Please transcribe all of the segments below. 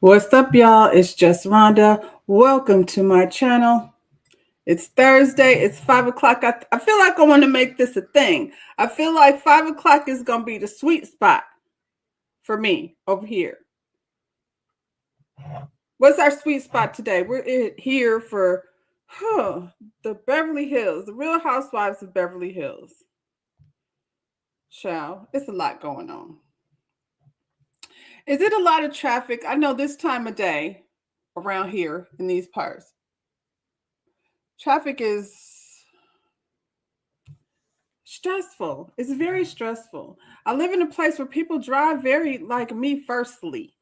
What's up, y'all? It's just Rhonda. Welcome to my channel. It's Thursday. It's 5 o'clock. I feel like I want to make this a thing. I feel like 5 o'clock is going to be the sweet spot for me over here. What's our sweet spot today? We're here for the Beverly Hills, the Real Housewives of Beverly Hills. Child, it's a lot going on. Is it a lot of traffic? I know this time of day around here in these parts, traffic is stressful. It's very stressful. I live in a place where people drive very like me firstly.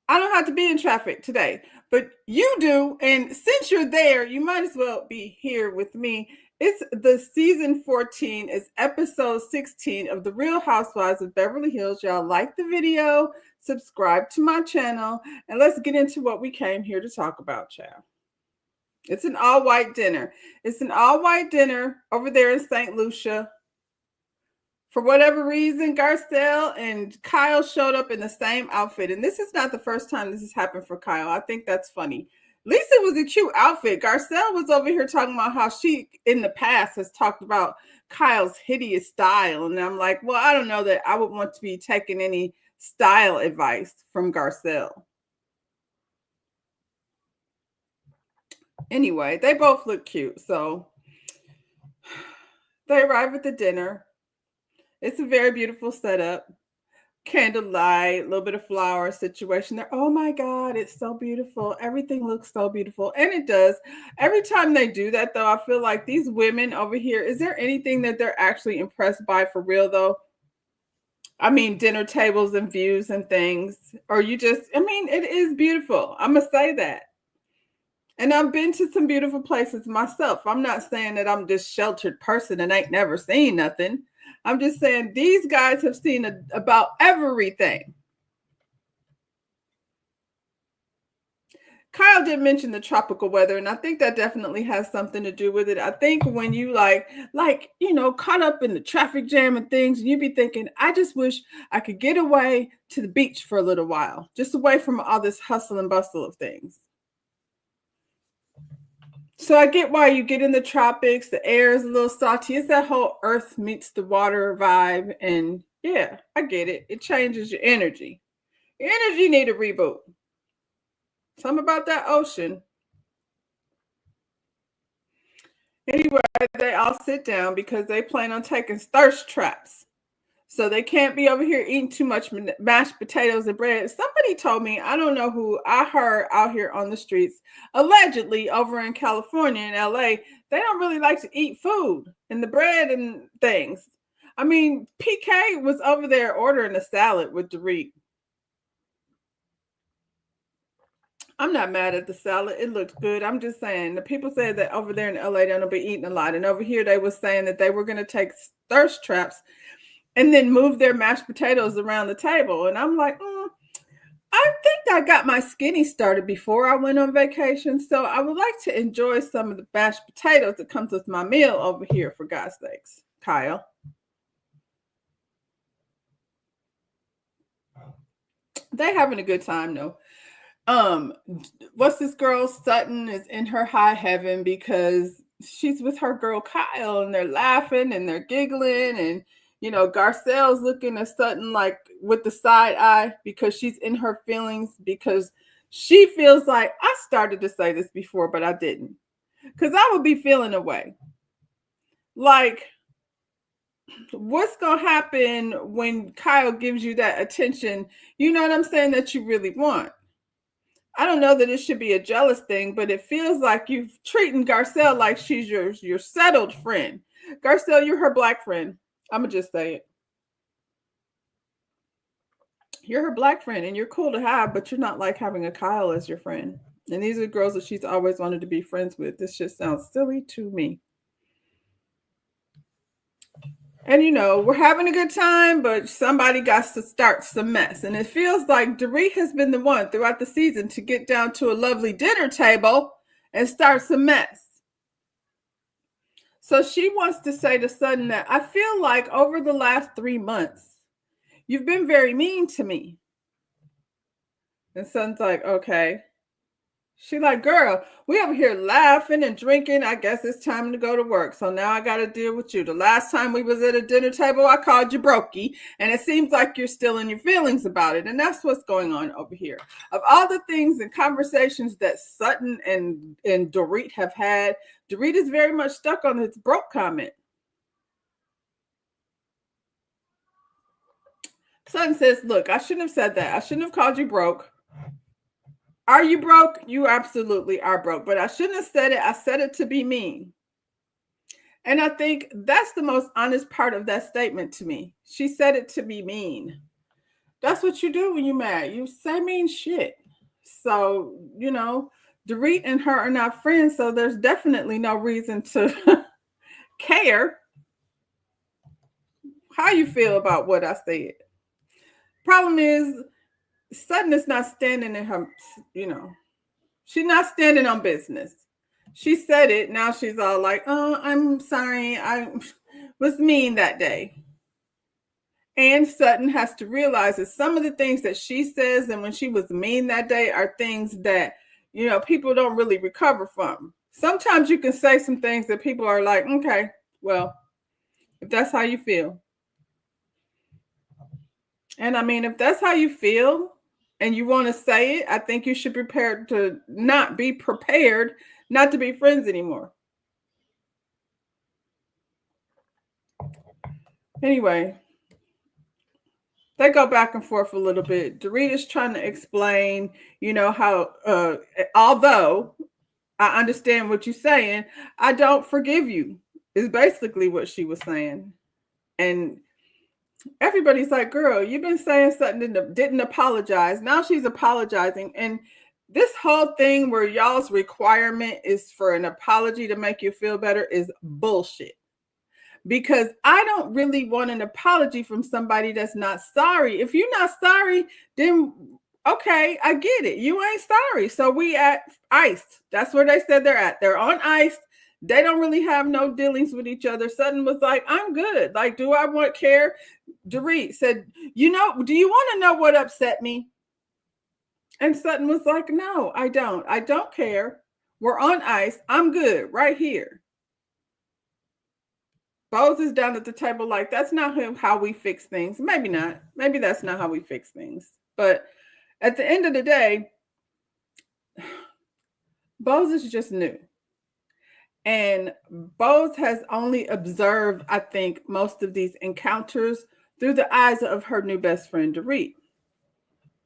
I don't have to be in traffic today, but you do. And since you're there, you might as well be here with me. It's the season 14, it's episode 16 of The Real Housewives of Beverly Hills. Y'all like the video, subscribe to my channel, and let's get into what we came here to talk about, child. It's an all-white dinner. It's an all-white dinner over there in St. Lucia. For whatever reason, Garcelle and Kyle showed up in the same outfit. And this is not the first time this has happened for Kyle. I think that's funny. At least it was a cute outfit. Garcelle was over here talking about how she, in the past, has talked about Kyle's hideous style. And I'm like, well, I don't know that I would want to be taking any style advice from Garcelle. Anyway, they both look cute. So they arrive at the dinner. It's a very beautiful setup. Candlelight, a little bit of flower situation there. Oh my God, it's so beautiful. Everything looks so beautiful. And it does. Every time they do that, though, I feel like these women over here, is there anything that they're actually impressed by for real, though? I mean, dinner tables and views and things. Or you just, I mean, it is beautiful. I'm going to say that. And I've been to some beautiful places myself. I'm not saying that I'm this sheltered person and ain't never seen nothing. I'm just saying these guys have seen about everything. Kyle did mention the tropical weather, and I think that definitely has something to do with it. I think when you caught up in the traffic jam and things, and you be thinking, I just wish I could get away to the beach for a little while, just away from all this hustle and bustle of things. So I get why you get in the tropics. The air is a little salty. It's that whole earth meets the water vibe. And yeah, I get it. It changes your energy. Your energy need a reboot. Something about that ocean. Anyway, they all sit down because they plan on taking thirst traps. So they can't be over here eating too much mashed potatoes and bread. Somebody told me, I don't know who, I heard out here on the streets, allegedly over in California and LA, they don't really like to eat food and the bread and things. I mean, PK was over there ordering a salad with Dorit. I'm not mad at the salad. It looked good. I'm just saying, the people said that over there in LA, they don't be eating a lot. And over here, they were saying that they were going to take thirst traps and then move their mashed potatoes around the table. And I'm like, I think I got my skinny started before I went on vacation. So I would like to enjoy some of the mashed potatoes that comes with my meal over here, for God's sakes, Kyle. They having a good time, though. What's this girl? Sutton is in her high heaven because she's with her girl Kyle and they're laughing and they're giggling and Garcelle's looking at Sutton like with the side eye because she's in her feelings because she feels like, I started to say this before, but I didn't. Because I would be feeling away. Like, what's going to happen when Kyle gives you that attention, you know what I'm saying, that you really want? I don't know that it should be a jealous thing, but it feels like you're treating Garcelle like she's your settled friend. Garcelle, you're her black friend. I'm going to just say it. You're her black friend and you're cool to have, but you're not like having a Kyle as your friend. And these are girls that she's always wanted to be friends with. This just sounds silly to me. And we're having a good time, but somebody got to start some mess. And it feels like Dorit has been the one throughout the season to get down to a lovely dinner table and start some mess. So she wants to say to Sutton that I feel like over the last 3 months, you've been very mean to me. And Sutton's like, okay. She like, girl, we over here laughing and drinking. I guess it's time to go to work. So now I got to deal with you. The last time we was at a dinner table, I called you brokey. And it seems like you're still in your feelings about it. And that's what's going on over here. Of all the things and conversations that Sutton and Dorit have had, Dorit is very much stuck on his broke comment. Sutton says, look, I shouldn't have said that. I shouldn't have called you broke. Are you broke? You absolutely are broke. But I shouldn't have said it. I said it to be mean. And I think that's the most honest part of that statement to me. She said it to be mean. That's what you do when you're mad. You say mean shit. So, Dorit and her are not friends. So there's definitely no reason to care how you feel about what I said. Problem is, Sutton is not standing in her, she's not standing on business. She said it. Now she's all like, oh, I'm sorry. I was mean that day. And Sutton has to realize that some of the things that she says and when she was mean that day are things that, people don't really recover from. Sometimes you can say some things that people are like, okay, well, if that's how you feel. And I mean, if that's how you feel and you want to say it, I think you should prepare to not be prepared not to be friends anymore. Anyway, they go back and forth a little bit. Dorita's trying to explain, how although I understand what you're saying, I don't forgive you, is basically what she was saying. And everybody's like, girl, you've been saying something that didn't apologize. Now she's apologizing. And this whole thing where y'all's requirement is for an apology to make you feel better is bullshit. Because I don't really want an apology from somebody that's not sorry. If you're not sorry, then okay, I get it. You ain't sorry. So we at ice. That's where they said they're at. They're on ice. They don't really have no dealings with each other. Sutton was like, I'm good. Like, do I want care? Dorit said, do you want to know what upset me? And Sutton was like, no, I don't. I don't care. We're on ice. I'm good right here. Bose is down at the table like, that's not how we fix things. Maybe not. Maybe that's not how we fix things. But at the end of the day, Bose is just new. And Bose has only observed, I think, most of these encounters through the eyes of her new best friend, Dorit.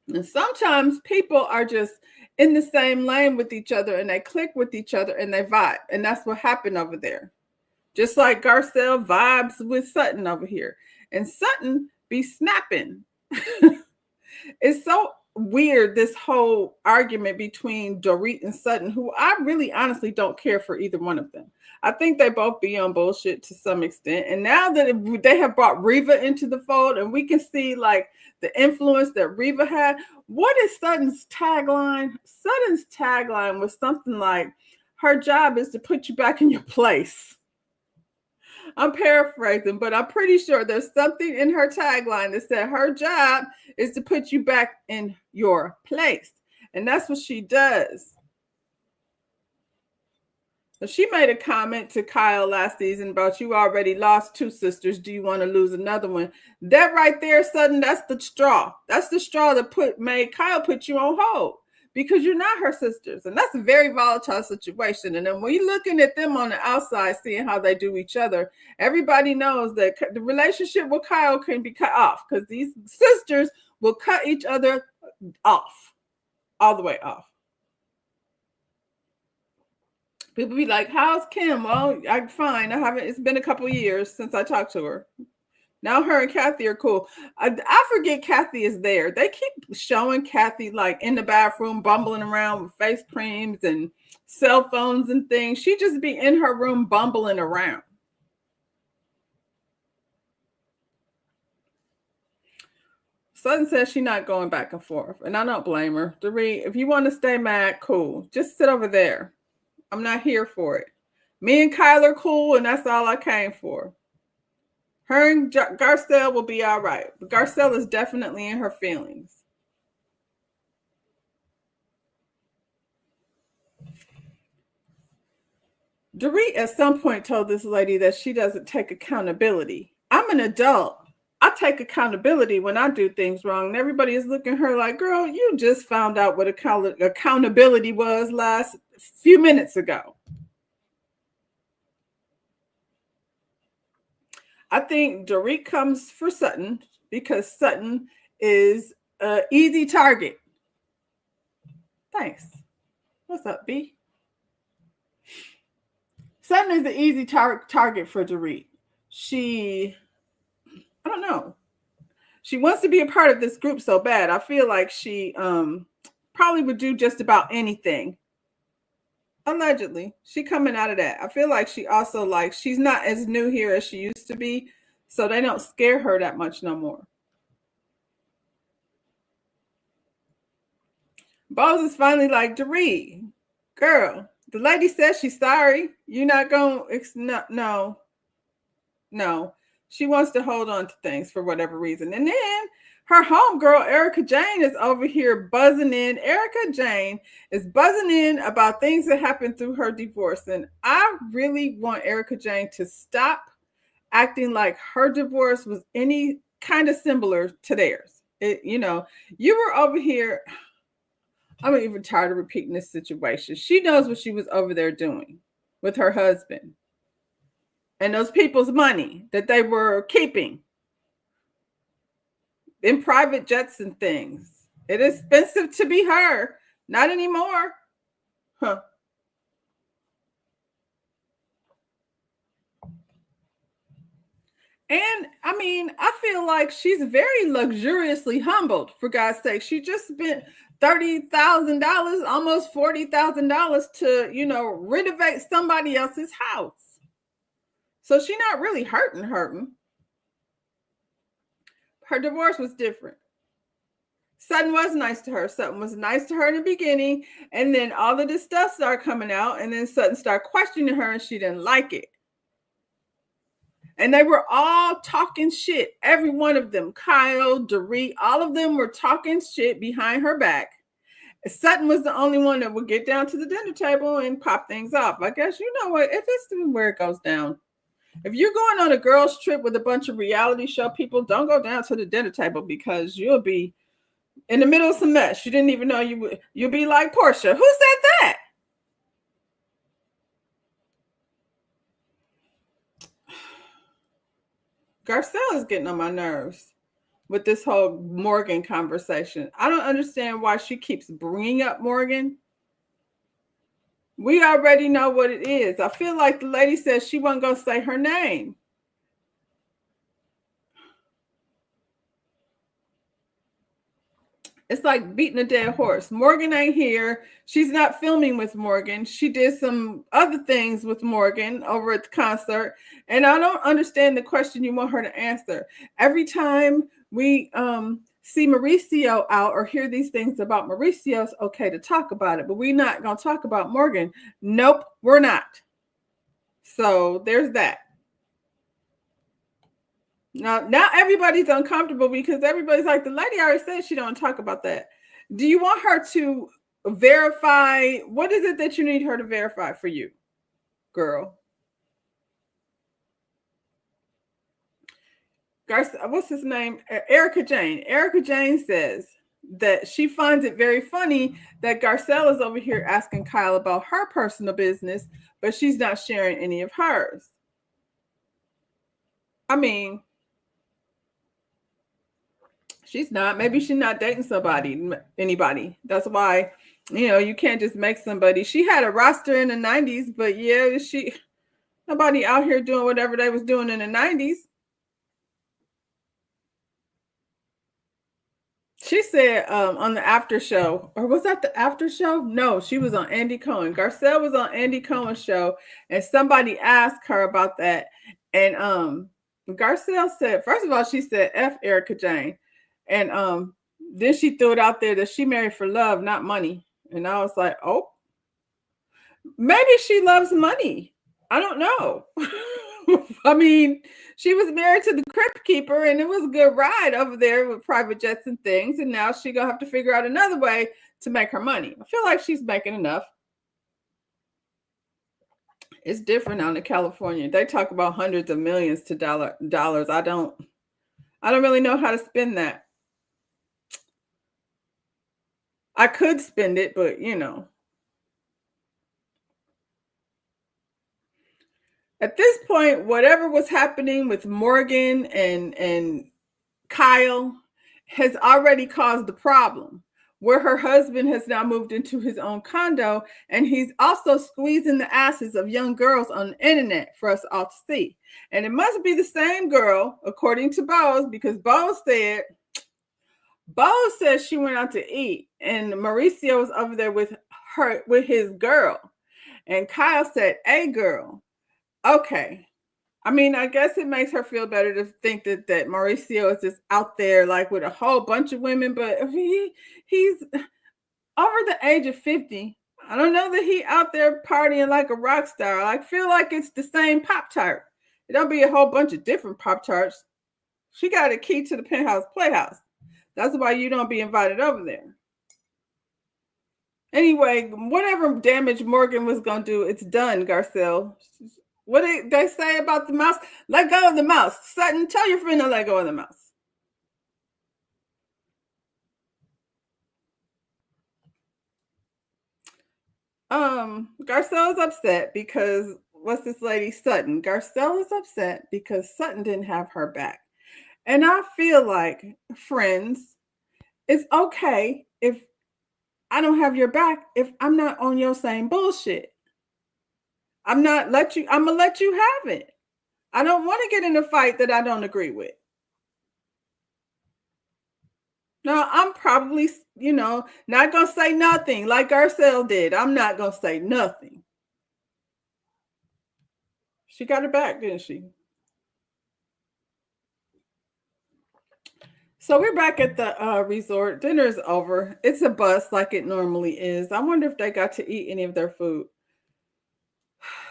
And sometimes people are just in the same lane with each other and they click with each other and they vibe. And that's what happened over there. Just like Garcelle vibes with Sutton over here. And Sutton be snapping. It's so weird, this whole argument between Dorit and Sutton, who I really honestly don't care for either one of them. I think they both be on bullshit to some extent. And now that they have brought Reva into the fold and we can see like the influence that Reva had, what is Sutton's tagline? Sutton's tagline was something like, her job is to put you back in your place. I'm paraphrasing, but I'm pretty sure there's something in her tagline that said her job is to put you back in your place. And that's what she does. So she made a comment to Kyle last season about, you already lost 2 sisters. Do you want to lose another one? That right there, Sutton, that's the straw. That's the straw that made Kyle put you on hold. Because you're not her sisters. And that's a very volatile situation. And then when you're looking at them on the outside, seeing how they do each other, everybody knows that the relationship with Kyle can be cut off because these sisters will cut each other off, all the way off. People be like, how's Kim? Well, I'm fine. It's been a couple of years since I talked to her. Now her and Kathy are cool. I forget Kathy is there. They keep showing Kathy like in the bathroom, bumbling around with face creams and cell phones and things. She just be in her room bumbling around. Sutton says she's not going back and forth. And I don't blame her. Dorit, if you want to stay mad, cool. Just sit over there. I'm not here for it. Me and Kyle are cool, and that's all I came for. Her and Garcelle will be all right. But Garcelle is definitely in her feelings. Dorit at some point told this lady that she doesn't take accountability. I'm an adult. I take accountability when I do things wrong. And everybody is looking at her like, girl, you just found out what accountability was last few minutes ago. I think Dorit comes for Sutton because Sutton is an easy target. Thanks. What's up, B? Sutton is the easy target for Dorit. I don't know. She wants to be a part of this group so bad. I feel like she probably would do just about anything. Allegedly, she coming out of that. I feel like she also she's not as new here as she used to be, so they don't scare her that much no more. Bose is finally like, Dorit, girl, the lady says she's sorry. You're not going to, no. She wants to hold on to things for whatever reason. And then her homegirl, Erica Jane, is over here buzzing in. Erica Jane is buzzing in about things that happened through her divorce. And I really want Erica Jane to stop acting like her divorce was any kind of similar to theirs. You were over here. I'm even tired of repeating this situation. She knows what she was over there doing with her husband and those people's money that they were keeping in private jets and things. It is expensive to be her. Not anymore. Huh. And I mean, I feel like she's very luxuriously humbled, for God's sake. She just spent $30,000, almost $40,000 to, renovate somebody else's house. So she's not really hurting. Her divorce was different. Sutton was nice to her. Sutton was nice to her in the beginning. And then all of this stuff started coming out. And then Sutton started questioning her and she didn't like it. And they were all talking shit. Every one of them, Kyle, Dorit, all of them were talking shit behind her back. Sutton was the only one that would get down to the dinner table and pop things off. I guess, you know what, if it's where it goes down. If you're going on a girls' trip with a bunch of reality show people, don't go down to the dinner table because you'll be in the middle of some mess. You didn't even know you would. You'll be like Portia. Who said that? Garcelle is getting on my nerves with this whole Morgan conversation. I don't understand why she keeps bringing up Morgan. We already know what it is. I feel like the lady says she wasn't going to say her name. It's like beating a dead horse. Morgan ain't here. She's not filming with Morgan. She did some other things with Morgan over at the concert. And I don't understand the question you want her to answer. Every time we see Mauricio out or hear these things about Mauricio, it's okay to talk about it. But we're not going to talk about Morgan. Nope, we're not. So there's that. Now everybody's uncomfortable because everybody's like, the lady already said she don't talk about that. Do you want her to verify? What is it that you need her to verify for you, girl? What's his name? Erica Jane. Erica Jane says that she finds it very funny that Garcelle is over here asking Kyle about her personal business, but she's not sharing any of hers. I mean, she's not. Maybe she's not dating anybody. That's why, you can't just make somebody. She had a roster in the 90s, but yeah, nobody out here doing whatever they was doing in the 90s. She said on the after show, or was that the after show? No, she was on Andy Cohen. Garcelle was on Andy Cohen's show, and somebody asked her about that. And Garcelle said, first of all, she said, F Erica Jane. And then she threw it out there that she married for love, not money. And I was like, oh, maybe she loves money. I don't know. I mean, she was married to the crypt keeper and it was a good ride over there with private jets and things. And now she's going to have to figure out another way to make her money. I feel like she's making enough. It's different out in California. They talk about hundreds of millions to dollars. I don't really know how to spend that. I could spend it, but at this point, whatever was happening with Morgan and Kyle has already caused the problem, where her husband has now moved into his own condo, and he's also squeezing the asses of young girls on the internet for us all to see. And it must be the same girl, according to Bose says she went out to eat, and Mauricio was over there with his girl. And Kyle said, "Hey, girl, okay." I mean, I guess it makes her feel better to think that Mauricio is just out there like with a whole bunch of women, but if he's over the age of 50. I don't know that he out there partying like a rock star. I feel like it's the same Pop Tart. It don't be a whole bunch of different Pop Tarts. She got a key to the penthouse playhouse. That's why you don't be invited over there. Anyway, whatever damage Morgan was gonna do, it's done, Garcelle. What did they say about the mouse? Let go of the mouse. Sutton, tell your friend to let go of the mouse. Garcelle is upset because what's this lady Sutton? Garcelle is upset because Sutton didn't have her back. And I feel like, friends, it's okay if I don't have your back if I'm not on your same bullshit. I'm gonna let you have it. I don't want to get in a fight that I don't agree with. No, I'm probably, not gonna say nothing like Garcelle did. I'm not gonna say nothing. She got her back, didn't she? So we're back at the resort. Dinner's over. It's a bus like it normally is. I wonder if they got to eat any of their food.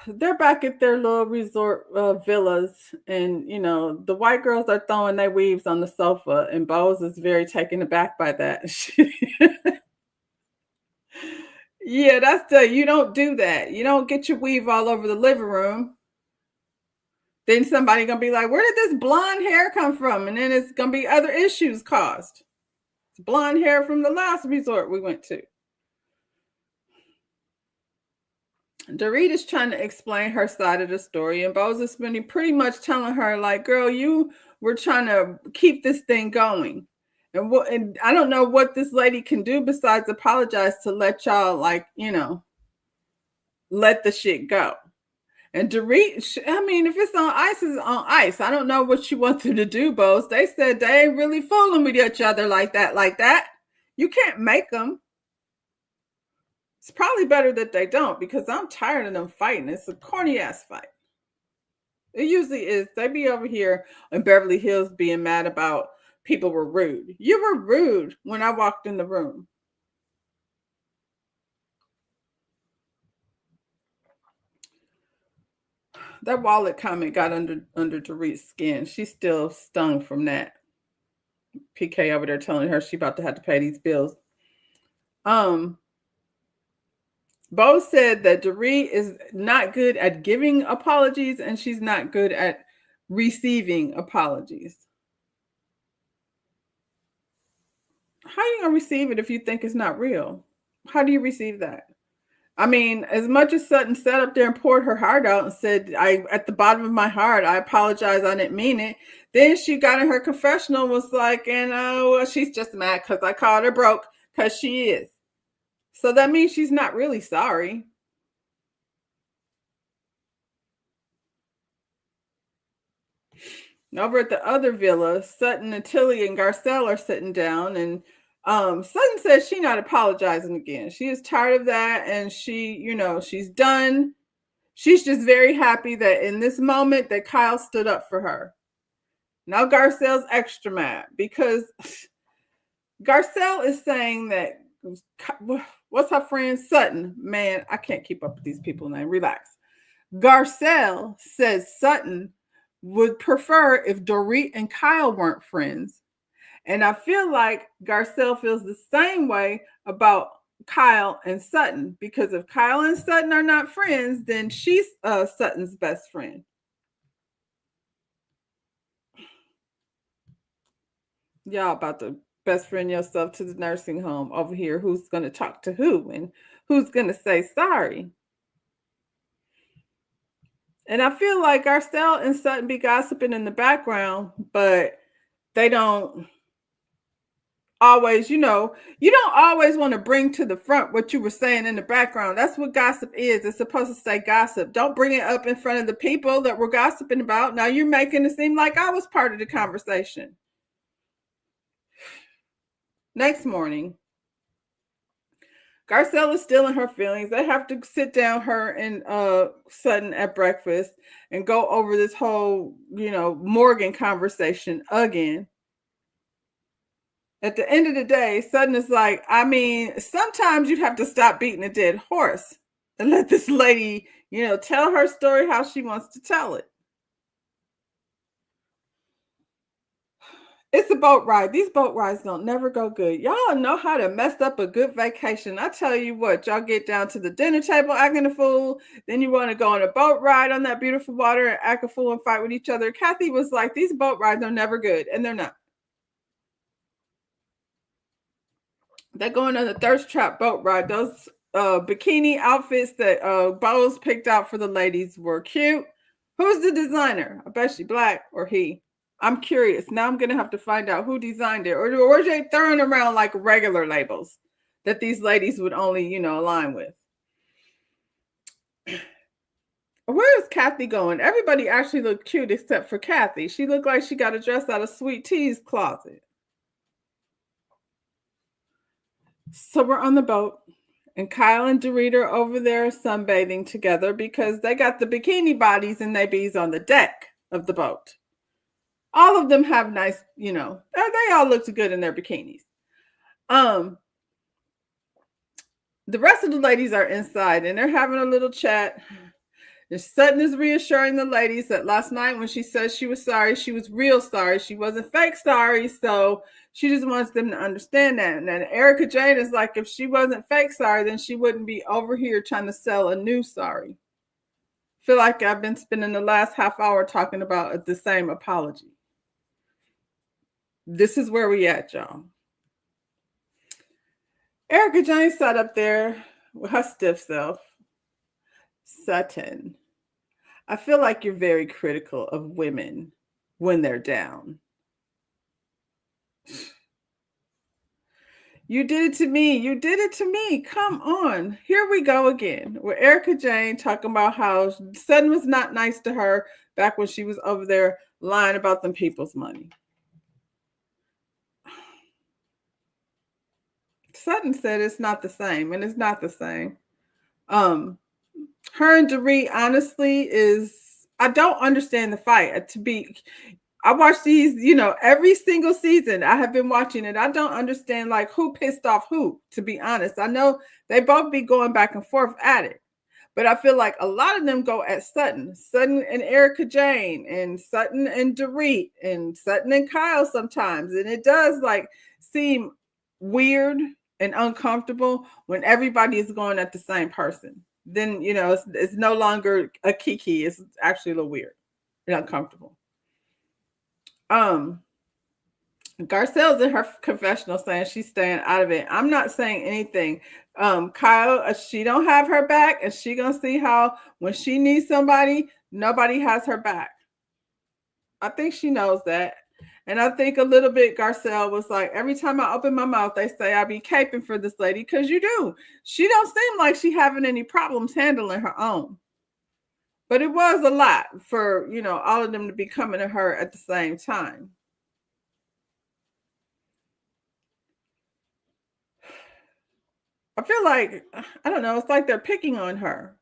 They're back at their little resort villas, and the white girls are throwing their weaves on the sofa, and Bose is very taken aback by that. Yeah, you don't do that. You don't get your weave all over the living room. Then somebody gonna be like, "Where did this blonde hair come from?" And then it's gonna be other issues caused. It's blonde hair from the last resort we went to. Dorit is trying to explain her side of the story, and Bose is pretty much telling her, like, "Girl, you were trying to keep this thing going, and I don't know what this lady can do besides apologize to let y'all, like, let the shit go." And Dorit, I mean, if it's on ice, it's on ice. I don't know what you want them to do, Bose. They said they ain't really fooling with each other like that, like that. You can't make them. It's probably better that they don't, because I'm tired of them fighting. It's a corny ass fight. It usually is. They be over here in Beverly Hills being mad about people were rude. You were rude when I walked in the room. That wallet comment got under Dorit's skin. She's still stung from that. PK over there telling her she about to have to pay these bills. Bo said that Dorit is not good at giving apologies, and she's not good at receiving apologies. How are you gonna receive it if you think it's not real? How do you receive that? I mean, as much as Sutton sat up there and poured her heart out and said, "I, at the bottom of my heart, I apologize. I didn't mean it." Then she got in her confessional, was like, "And well, she's just mad because I called her broke, because she is." So that means she's not really sorry. Over at the other villa, Sutton and Tilly and Garcelle are sitting down, and Sutton says she's not apologizing again. She is tired of that, and she's done. She's just very happy that in this moment that Kyle stood up for her. Now Garcelle's extra mad because Garcelle is saying that, what's her friend Sutton? Man, I can't keep up with these people now. Relax. Garcelle says Sutton would prefer if Dorit and Kyle weren't friends. And I feel like Garcelle feels the same way about Kyle and Sutton, because if Kyle and Sutton are not friends, then she's Sutton's best friend. Y'all about to best friend yourself to the nursing home over here. Who's going to talk to who and who's going to say sorry? And I feel like Garcelle and Sutton be gossiping in the background, but they don't always, you don't always want to bring to the front what you were saying in the background. That's what gossip is. It's supposed to say gossip. Don't bring it up in front of the people that we're gossiping about. Now you're making it seem like I was part of the conversation. Next morning, Garcelle is still in her feelings. They have to sit down, her and Sutton at breakfast, and go over this whole, Morgan conversation again. At the end of the day, Sutton is like, I mean, sometimes you have to stop beating a dead horse and let this lady, tell her story how she wants to tell it. It's a boat ride. These boat rides don't never go good. Y'all know how to mess up a good vacation. I tell you what, y'all get down to the dinner table acting a fool. Then you want to go on a boat ride on that beautiful water and act a fool and fight with each other. Kathy was like, these boat rides are never good. And they're not. They're going on the thirst trap boat ride. Those bikini outfits that Bose picked out for the ladies were cute. Who's the designer? I bet she black or he. I'm curious. Now I'm going to have to find out who designed it. Or are they throwing around like regular labels that these ladies would only, align with? Where is Kathy going? Everybody actually looked cute except for Kathy. She looked like she got a dress out of Sweet Tea's closet. So we're on the boat. And Kyle and Dorit are over there sunbathing together because they got the bikini bodies and they bees on the deck of the boat. All of them have nice, they all looked good in their bikinis. The rest of the ladies are inside and they're having a little chat. And Sutton is reassuring the ladies that last night when she said she was sorry, she was real sorry. She wasn't fake sorry. So she just wants them to understand that. And then Erica Jane is like, if she wasn't fake sorry, then she wouldn't be over here trying to sell a new sorry. Feel like I've been spending the last half hour talking about the same apology. This is where we at, y'all. Erica Jane sat up there with her stiff self. Sutton, I feel like you're very critical of women when they're down. You did it to me. You did it to me. Come on. Here we go again. With Erica Jane talking about how Sutton was not nice to her back when she was over there lying about them people's money. Sutton said it's not the same, and it's not the same. Her and Dorit, honestly, I don't understand the fight. I watch these, every single season. I have been watching it. I don't understand like who pissed off who, to be honest. I know they both be going back and forth at it. But I feel like a lot of them go at Sutton and Erica Jane, and Sutton and Dorit, and Sutton and Kyle sometimes. And it does like seem weird and uncomfortable when everybody is going at the same person. Then, it's no longer a kiki. It's actually a little weird and uncomfortable. Garcelle's in her confessional saying she's staying out of it. I'm not saying anything. Kyle, she don't have her back, and she gonna see how when she needs somebody, nobody has her back. I think she knows that. And I think a little bit Garcelle was like, every time I open my mouth, they say I be caping for this lady, because you do. She don't seem like she having any problems handling her own. But it was a lot for, all of them to be coming to her at the same time. I feel like, I don't know, it's like they're picking on her.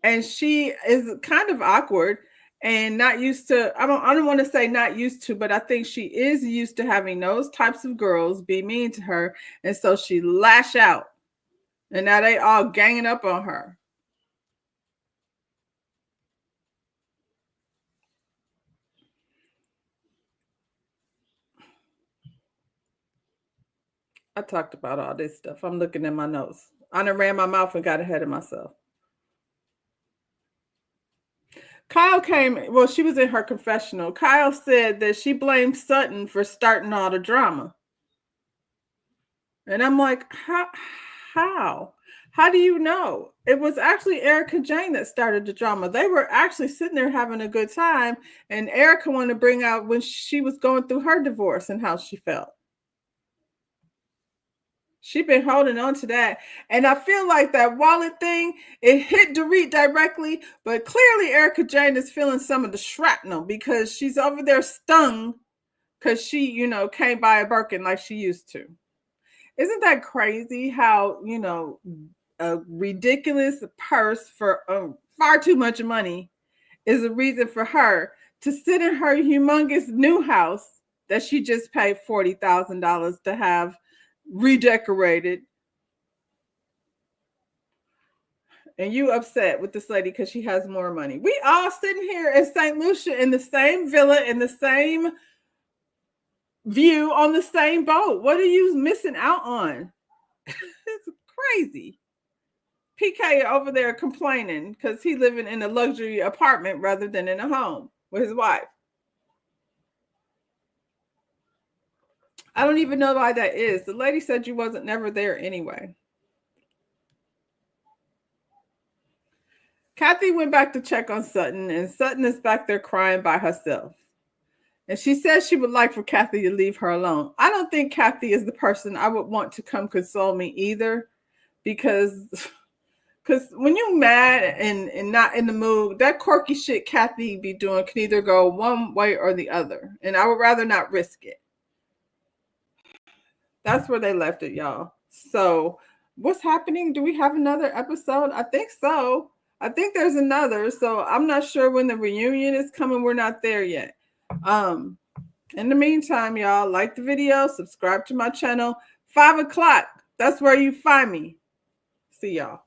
And she is kind of awkward and not used to, I don't want to say not used to, but I think she is used to having those types of girls be mean to her. And so she lash out. And now they all ganging up on her. I talked about all this stuff. I'm looking at my notes. I done ran my mouth and got ahead of myself. Kyle came, well, she was in her confessional. Kyle said that she blamed Sutton for starting all the drama. And I'm like, how? How do you know? It was actually Erica Jane that started the drama. They were actually sitting there having a good time. And Erica wanted to bring out when she was going through her divorce and how she felt. She's been holding on to that. And I feel like that wallet thing, it hit Dorit directly, but clearly Erica Jane is feeling some of the shrapnel because she's over there stung because she, came by a Birkin like she used to. Isn't that crazy how, a ridiculous purse for far too much money is a reason for her to sit in her humongous new house that she just paid $40,000 to have redecorated, and you upset with this lady because she has more money. We all sitting here in St. Lucia in the same villa, in the same view, on the same boat. What are you missing out on? It's crazy. PK over there complaining because he living in a luxury apartment rather than in a home with his wife. I don't even know why that is. The lady said you wasn't never there anyway. Kathy went back to check on Sutton, and Sutton is back there crying by herself. And she says she would like for Kathy to leave her alone. I don't think Kathy is the person I would want to come console me either, because when you're mad and not in the mood, that quirky shit Kathy be doing can either go one way or the other. And I would rather not risk it. That's where they left it, y'all. So what's happening? Do we have another episode? I think so. I think there's another. So I'm not sure when the reunion is coming. We're not there yet. In the meantime, y'all, like the video, subscribe to my channel. 5 o'clock. That's where you find me. See y'all.